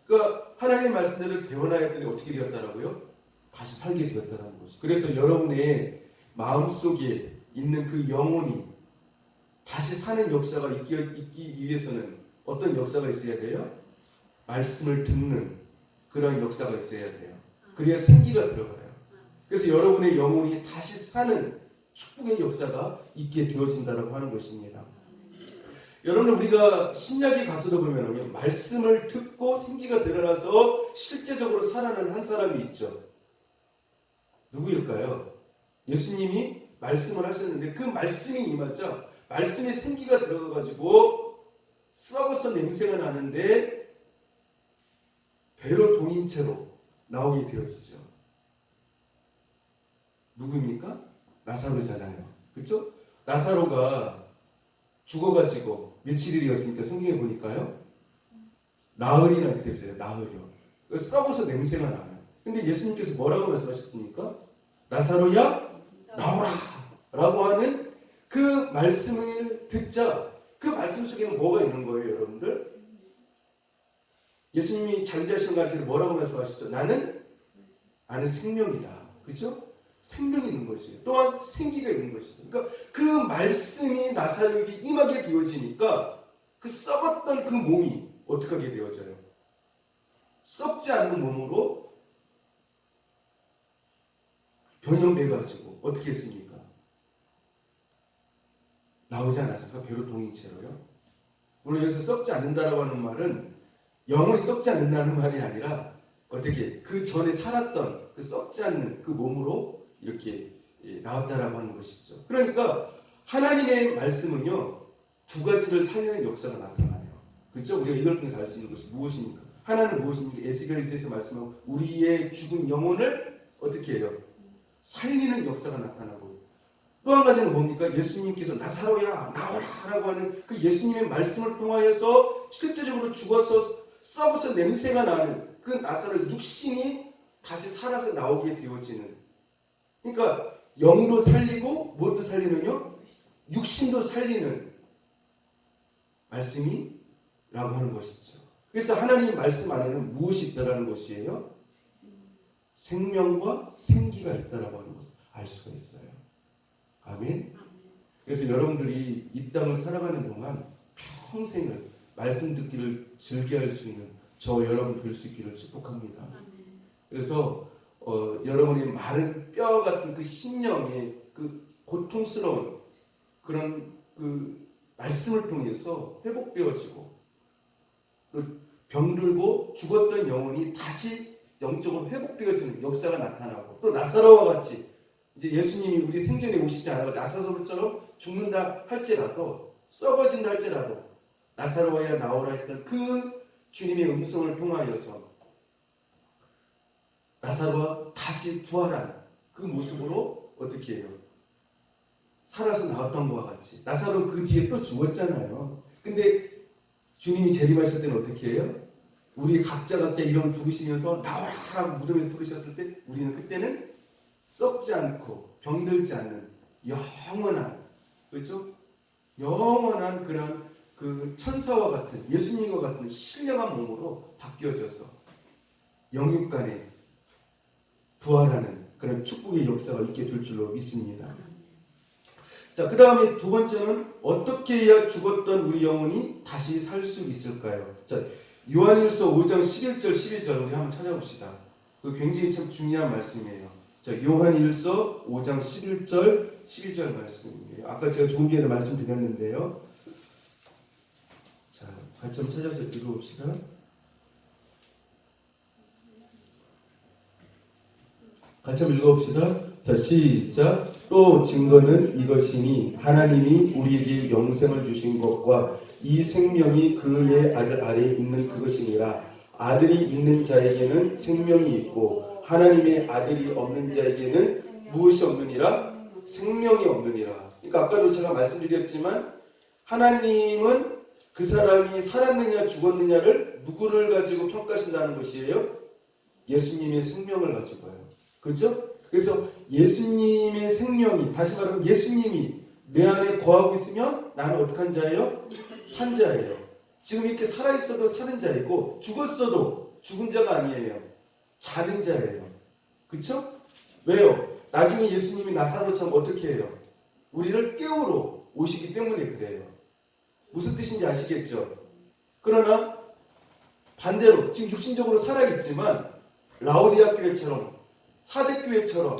그러니까 하나님의 말씀대로 대언하였더니 어떻게 되었다라고요? 다시 살게 되었다는 것이. 그래서 여러분의 마음속에 있는 그 영혼이 다시 사는 역사가 있기 위해서는 어떤 역사가 있어야 돼요? 말씀을 듣는 그런 역사가 있어야 돼요. 그래야 생기가 들어가요. 그래서 여러분의 영혼이 다시 사는 축복의 역사가 있게 되어진다고 하는 것입니다. 여러분 우리가 신약에 가서도 보면요. 말씀을 듣고 생기가 드러나서 실제적으로 살아나는 한 사람이 있죠. 누구일까요? 예수님이 말씀을 하셨는데 그 말씀이 임하자 말씀에 생기가 들어가가지고 썩어서 냄새가 나는데 배로 동인 채로 나오게 되어지죠. 누구입니까? 나사로잖아요. 그렇죠? 나사로가 죽어가지고 며칠이 되었습니까? 성경에 보니까요. 나흘이나 됐어요. 나흘이요. 썩어서 냄새가 나요. 근데 예수님께서 뭐라고 말씀하셨습니까? 나사로야 나오라 라고 하는 그 말씀을 듣자 그 말씀 속에는 뭐가 있는 거예요, 여러분들? 예수님이 자기 자신과 함께 뭐라고 말씀하셨죠? 나는 생명이다. 그렇죠? 생명이 있는 것이에요. 또한 생기가 있는 것이죠. 그러니까 그 말씀이 나사로에게 임하게 되어지니까 그 썩었던 그 몸이 어떻게 하게 되어져요? 썩지 않는 몸으로 변형돼가지고 어떻게 했습니까? 나오지 않았습니까? 배로 동인 채로요. 물론 여기서 썩지 않는다라고 하는 말은 영혼이 썩지 않는다는 말이 아니라 어떻게 그 전에 살았던 그 썩지 않는 그 몸으로 이렇게 나왔다라고 하는 것이죠. 그러니까 하나님의 말씀은요 두 가지를 살리는 역사가 나타나요. 그렇죠? 우리가 이걸 통해서 알 수 있는 것이 무엇입니까? 하나는 무엇입니까? 에스겔서에서 말씀하고 우리의 죽은 영혼을 어떻게 해요? 살리는 역사가 나타나고 또 한 가지는 뭡니까? 예수님께서 나사로야 나오라라고 하는 그 예수님의 말씀을 통하여서 실제적으로 죽어서 썩어서 냄새가 나는 그 나사로의 육신이 다시 살아서 나오게 되어지는, 그러니까 영도 살리고 무엇도 살리는요? 육신도 살리는 말씀이라고 하는 것이죠. 그래서 하나님 말씀 안에는 무엇이 있다라는 것이에요? 생명과 생기가 있다라고 하는 것을 알 수가 있어요. 아멘. 그래서 여러분들이 이 땅을 살아가는 동안 평생을 말씀 듣기를 즐겨할 수 있는 저 여러분 될 수 있기를 축복합니다. 그래서 여러분이 마른 뼈 같은 그 심령의 그 고통스러운 그런 그 말씀을 통해서 회복되어지고 병들고 죽었던 영혼이 다시 영적으로 회복되어지는 역사가 나타나고 또 나사로와 같이 이제 예수님이 우리 생전에 오시지 않아도 나사로처럼 죽는다 할지라도 썩어진다 할지라도 나사로야 나오라 했던 그 주님의 음성을 통하여서 나사로가 다시 부활한 그 모습으로 어떻게 해요? 살아서 나왔던 것과 같이. 나사로는 그 뒤에 또 죽었잖아요. 근데 주님이 재림하실 때는 어떻게 해요? 우리 각자 이름을 부르시면서 나와라라고 무덤에서 부르셨을 때 우리는 그때는 썩지 않고 병들지 않는 영원한, 그렇죠? 영원한 그런 그 천사와 같은, 예수님과 같은 신령한 몸으로 바뀌어져서 영육간에 부활하는 그런 축복의 역사가 있게 될 줄로 믿습니다. 자, 그 다음에 두 번째는 어떻게 해야 죽었던 우리 영혼이 다시 살 수 있을까요? 자, 요한일서 5장 11절 12절 우리 한번 찾아봅시다. 그 굉장히 참 중요한 말씀이에요. 자, 요한일서 5장 11절 12절 말씀이에요. 아까 제가 조금 전에 말씀드렸는데요. 자, 같이 한번 찾아서 읽어봅시다. 같이 한번 읽어봅시다. 자, 시작. 또 증거는 이것이니 하나님이 우리에게 영생을 주신 것과 이 생명이 그의 아들 아래에 있는 그것이니라. 아들이 있는 자에게는 생명이 있고 하나님의 아들이 없는 자에게는 무엇이 없느니라? 생명이 없느니라. 그러니까 아까도 제가 말씀드렸지만 하나님은 그 사람이 살았느냐 죽었느냐를 누구를 가지고 평가하신다는 것이에요? 예수님의 생명을 가지고요. 그렇죠? 그래서 예수님의 생명이, 다시 말하면 예수님이 내 안에 거하고 있으면 나는 어떡한 자예요? 산 자예요. 지금 이렇게 살아있어도 사는 자이고 죽었어도 죽은 자가 아니에요. 자는 자예요. 그렇죠? 왜요? 나중에 예수님이 나사로처럼 어떻게 해요? 우리를 깨우러 오시기 때문에 그래요. 무슨 뜻인지 아시겠죠? 그러나 반대로 지금 육신적으로 살아있지만 라오디아 교회처럼 사대교회처럼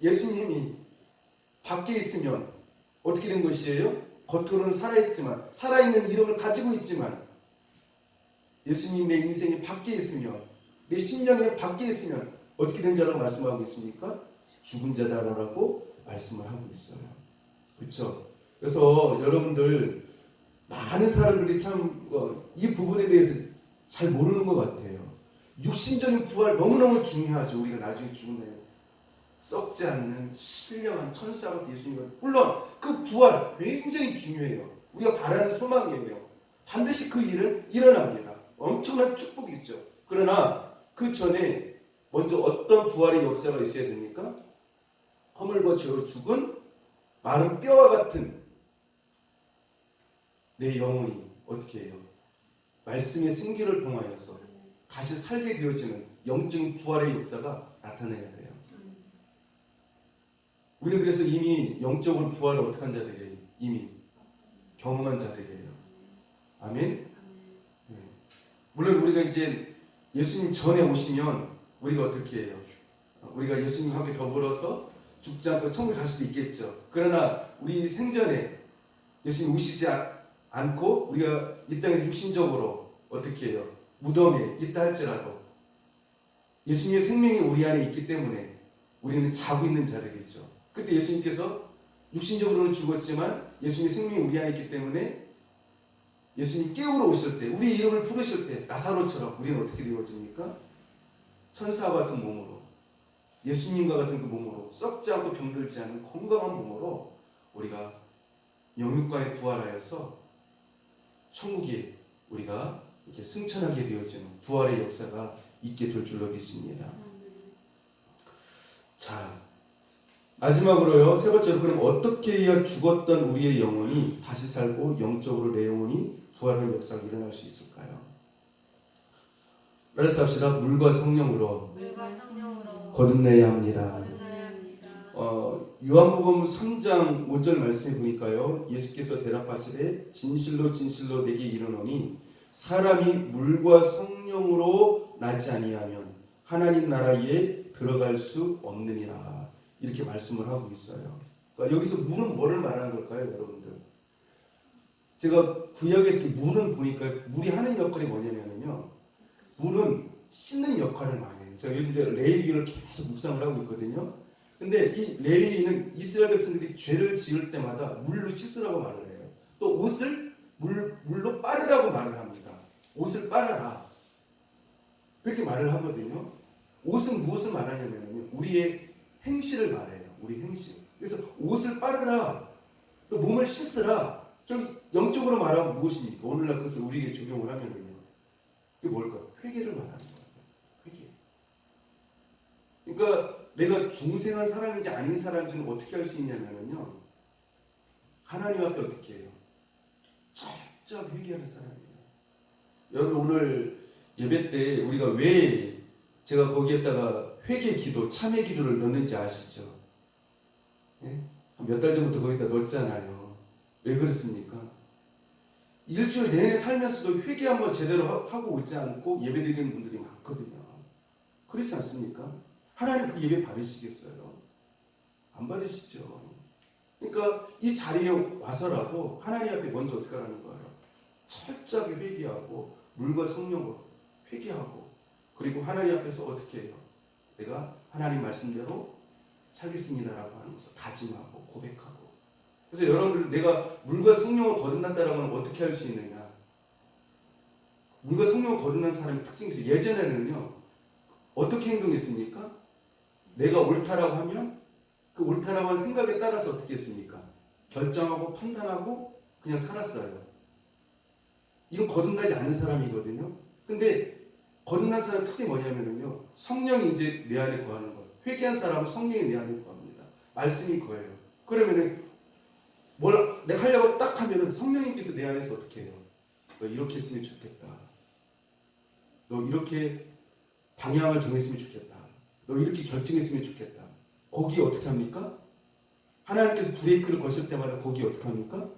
예수님이 밖에 있으면 어떻게 된 것이에요? 겉으로는 살아있지만 살아있는 이름을 가지고 있지만 예수님 내 인생이 밖에 있으면 내 심령이 밖에 있으면 어떻게 된 자라고 말씀하고 있습니까? 죽은 자다라고 말씀을 하고 있어요. 그렇죠? 그래서 여러분들 많은 사람들이 참 이 부분에 대해서 잘 모르는 것 같아요. 육신적인 부활 너무너무 중요하죠. 우리가 나중에 죽으면 썩지 않는 신령한 천사가 예수님을, 물론 그 부활 굉장히 중요해요. 우리가 바라는 소망이에요. 반드시 그 일은 일어납니다. 엄청난 축복이죠. 그러나 그 전에 먼저 어떤 부활의 역사가 있어야 됩니까? 허물과 죄로 죽은 마른 뼈와 같은 내 영혼이 어떻게 해요? 말씀의 생기를 통하여서 다시 살게 되어지는 영적인 부활의 역사가 나타나야 돼요. 우리는 그래서 이미 영적으로 부활을 어떻게 한 자들이에요? 이미 경험한 자들이에요. 아멘? 네. 물론 우리가 이제 예수님 전에 오시면 우리가 어떻게 해요? 우리가 예수님과 함께 더불어서 죽지 않고 천국에 갈 수도 있겠죠. 그러나 우리 생전에 예수님 오시지 않고 우리가 이 땅에 육신적으로 어떻게 해요? 무덤에 있다 할지라도 예수님의 생명이 우리 안에 있기 때문에 우리는 자고 있는 자들이죠. 그때 예수님께서 육신적으로는 죽었지만 예수님의 생명이 우리 안에 있기 때문에 예수님 깨우러 오실 때, 우리 이름을 부르실 때 나사로처럼 우리는 어떻게 되어집니까? 천사와 같은 몸으로, 예수님과 같은 그 몸으로, 썩지 않고 병들지 않는 건강한 몸으로 우리가 영육간에 부활하여서 천국에 우리가 이렇게 승천하게 되어지는 부활의 역사가 있게 될 줄로 믿습니다. 자, 마지막으로요, 세 번째로, 그럼 어떻게 해야 죽었던 우리의 영혼이 다시 살고 영적으로 내 영혼이 부활의 역사가 일어날 수 있을까요? 말씀합시다. 물과 성령으로 거듭내야 합니다. 요한복음 3장 5절 말씀해 보니까요, 예수께서 대답하시되 진실로 진실로 내게 이르노니 사람이 물과 성령으로 나지 아니하면 하나님 나라에 들어갈 수 없느니라, 이렇게 말씀을 하고 있어요. 그러니까 여기서 물은 뭐를 말하는 걸까요, 여러분들? 제가 구약에서 물은 보니까 물이 하는 역할이 뭐냐면요, 물은 씻는 역할을 많이 해요. 제가 요즘 레위기를 계속 묵상을 하고 있거든요. 근데 이 레위기는 이스라엘 백성들이 죄를 지을 때마다 물로 씻으라고 말을 해요. 또 옷을 물로 빨으라고 말을 합니다. 옷을 빨아라. 그렇게 말을 하거든요. 옷은 무엇을 말하냐면요. 우리의 행실을 말해요. 우리 행실. 그래서 옷을 빨아라. 또 몸을 씻으라. 결국 영적으로 말하면 무엇입니까? 오늘날 그것을 우리에게 적용을 하면요. 그게 뭘까요? 회개를 말하는 거예요. 회개. 그러니까 내가 중생한 사람인지 아닌 사람인지는 어떻게 할 수 있냐면요. 하나님 앞에 어떻게 해요? 철저하게 회개하는 사람이에요. 여러분 오늘 예배 때 우리가 왜 제가 거기에다가 회개 기도, 참회 기도를 넣는지 아시죠? 예? 몇 달 전부터 거기다 넣었잖아요. 왜 그렇습니까? 일주일 내내 살면서도 회개 한번 제대로 하고 오지 않고 예배 드리는 분들이 많거든요. 그렇지 않습니까? 하나님 그 예배 받으시겠어요? 안 받으시죠. 그러니까 이 자리에 와서라도 하나님 앞에 먼저 어떻게 하라는 거예요? 철저하게 회개하고 물과 성령으로 회개하고 그리고 하나님 앞에서 어떻게 해요? 내가 하나님 말씀대로 살겠습니다라고 하는 것을 다짐하고 고백하고 그래서 여러분들 내가 물과 성령을 거듭났다라고 하면 어떻게 할 수 있느냐? 물과 성령을 거듭난 사람의 특징이 있어요. 예전에는요. 어떻게 행동했습니까? 내가 옳다라고 하면 그 옳다라고 하는 생각에 따라서 어떻게 했습니까? 결정하고 판단하고 그냥 살았어요. 이건 거듭나지 않은 사람이거든요. 근데 거듭난 사람의 특징이 뭐냐면요. 성령이 이제 내 안에 거하는 거예요. 회개한 사람은 성령이 내 안에 거합니다. 말씀이 거예요. 그러면은 뭘 내가 하려고 딱 하면은 성령님께서 내 안에서 어떻게 해요? 너 이렇게 했으면 좋겠다. 너 이렇게 방향을 정했으면 좋겠다. 너 이렇게 결정했으면 좋겠다. 거기에 어떻게 합니까? 하나님께서 브레이크를 거실 때마다 거기에 어떻게 합니까?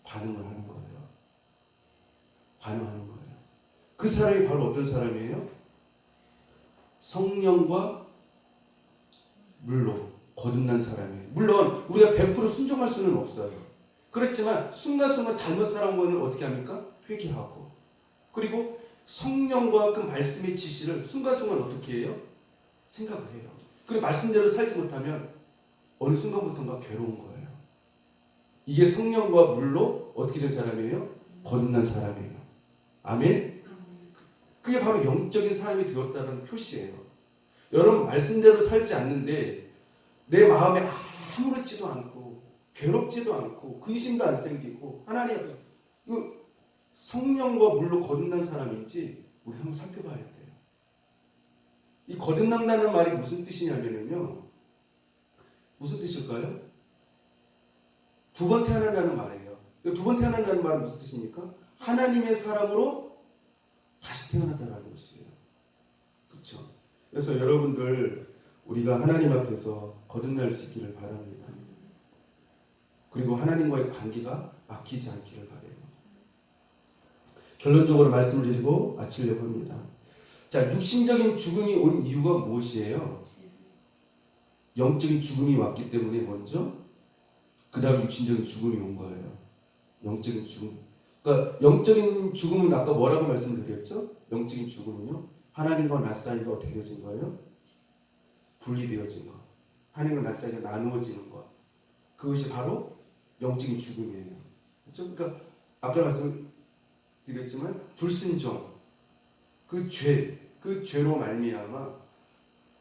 반응을 하는 거예요. 반응하는 거예요. 그 사람이 바로 어떤 사람이에요? 성령과 물로 거듭난 사람이에요. 물론 우리가 100% 순종할 수는 없어요. 그렇지만 순간순간 잘못 살아온 거는 어떻게 합니까? 회개하고 그리고 성령과 그 말씀의 지시를 순간순간 어떻게 해요? 생각을 해요. 그리고 말씀대로 살지 못하면 어느 순간부터인가 괴로운 거예요. 이게 성령과 물로 어떻게 된 사람이에요? 거듭난 사람이에요. 아멘? 그게 바로 영적인 사람이 되었다는 표시예요. 여러분 말씀대로 살지 않는데 내 마음에 아무렇지도 않고 괴롭지도 않고 근심도 안 생기고 하나님 앞에서 이거 성령과 물로 거듭난 사람인지 우리 한번 살펴봐야 돼요. 이 거듭난다는 말이 무슨 뜻이냐면요. 무슨 뜻일까요? 두 번 태어난다는 말이에요. 두 번 태어난다는 말은 무슨 뜻입니까? 하나님의 사람으로 다시 태어난다는 것이에요. 그렇죠? 그래서 여러분들 우리가 하나님 앞에서 거듭날 수 있기를 바랍니다. 그리고 하나님과의 관계가 막히지 않기를 바라요. 결론적으로 말씀을 드리고 마치려고 합니다. 자, 육신적인 죽음이 온 이유가 무엇이에요? 영적인 죽음이 왔기 때문에 먼저 그 다음 육신적인 죽음이 온 거예요. 영적인 죽음. 그러니까 영적인 죽음은 아까 뭐라고 말씀을 드렸죠? 영적인 죽음은요. 하나님과 나 사이가 어떻게 되어진 거예요? 분리되어진 것. 하나님과 나 사이가 나누어지는 것. 그것이 바로 영적인 죽음이에요. 그렇죠? 그러니까 아까 말씀드렸지만 불순종, 그 죄로 말미암아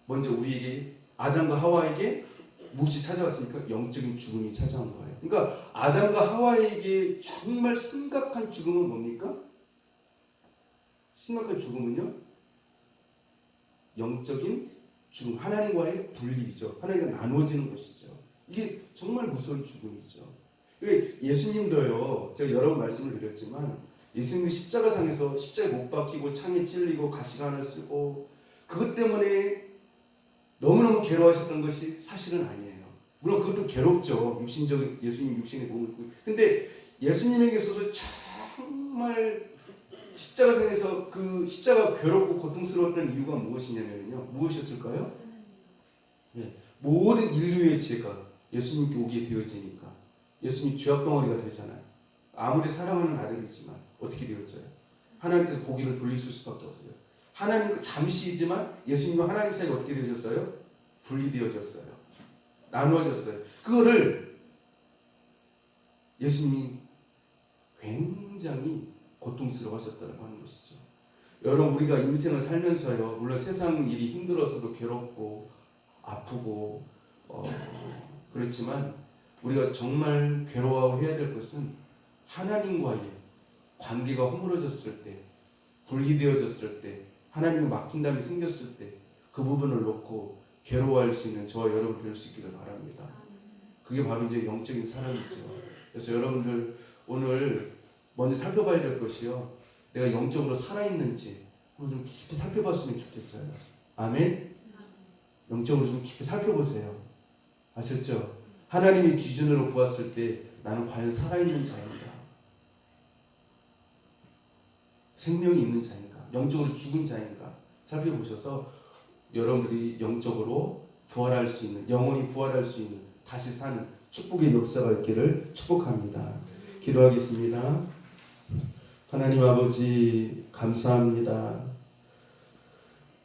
먼저 우리에게 아담과 하와에게 무엇이 찾아왔습니까? 영적인 죽음이 찾아온 거예요. 그러니까 아담과 하와에게 정말 심각한 죽음은 뭡니까? 심각한 죽음은요? 영적인 죽음, 하나님과의 분리죠. 하나님과 나누어지는 것이죠. 이게 정말 무서운 죽음이죠. 예수님도요, 제가 여러 번 말씀을 드렸지만 예수님이 십자가상에서 십자가에 못 박히고 창에 찔리고 가시관을 쓰고 그것 때문에 너무너무 괴로워하셨던 것이 사실은 아니에요. 물론 그것도 괴롭죠. 육신적 예수님 육신의 몸을 입고. 근데 예수님에게 있어서 정말 십자가상에서 그 십자가 괴롭고 고통스러웠던 이유가 무엇이냐면요. 무엇이었을까요? 네. 모든 인류의 죄가 예수님께 오게 되어지니까 예수님 죄악덩어리가 되잖아요. 아무리 사랑하는 아들이지만 어떻게 되었어요? 하나님께서 고기를 돌리실 수밖에 없어요. 하나님 잠시이지만 예수님과 하나님 사이가 어떻게 되어졌어요? 분리되어졌어요. 나누어졌어요. 그거를 예수님이 굉장히 고통스러워하셨다고 하는 것이죠. 여러분, 우리가 인생을 살면서요, 물론 세상 일이 힘들어서도 괴롭고 아프고 그렇지만 우리가 정말 괴로워해야 될 것은 하나님과의 관계가 허물어졌을 때, 분리되어졌을 때, 하나님이 막힌담이 생겼을 때 그 부분을 놓고 괴로워할 수 있는 저와 여러분 될 수 있기를 바랍니다. 그게 바로 이제 영적인 사랑이죠. 그래서 여러분들 오늘 먼저 살펴봐야 될 것이요, 내가 영적으로 살아있는지 좀 깊이 살펴봤으면 좋겠어요. 아멘. 영적으로 좀 깊이 살펴보세요. 아셨죠? 하나님의 기준으로 보았을 때 나는 과연 살아있는 자인가? 생명이 있는 자인가? 영적으로 죽은 자인가? 살펴보셔서 여러분들이 영적으로 부활할 수 있는, 영혼이 부활할 수 있는, 다시 사는 축복의 역사가 있기를 축복합니다. 기도하겠습니다. 하나님 아버지, 감사합니다.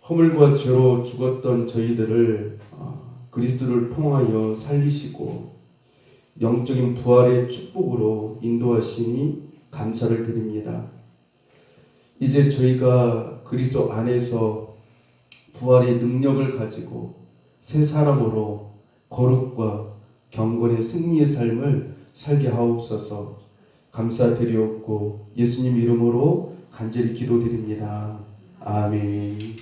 허물과 죄로 죽었던 저희들을 그리스도를 통하여 살리시고 영적인 부활의 축복으로 인도하시니 감사를 드립니다. 이제 저희가 그리스도 안에서 부활의 능력을 가지고 새 사람으로 거룩과 경건의 승리의 삶을 살게 하옵소서. 감사드리옵고 예수님 이름으로 간절히 기도드립니다. 아멘.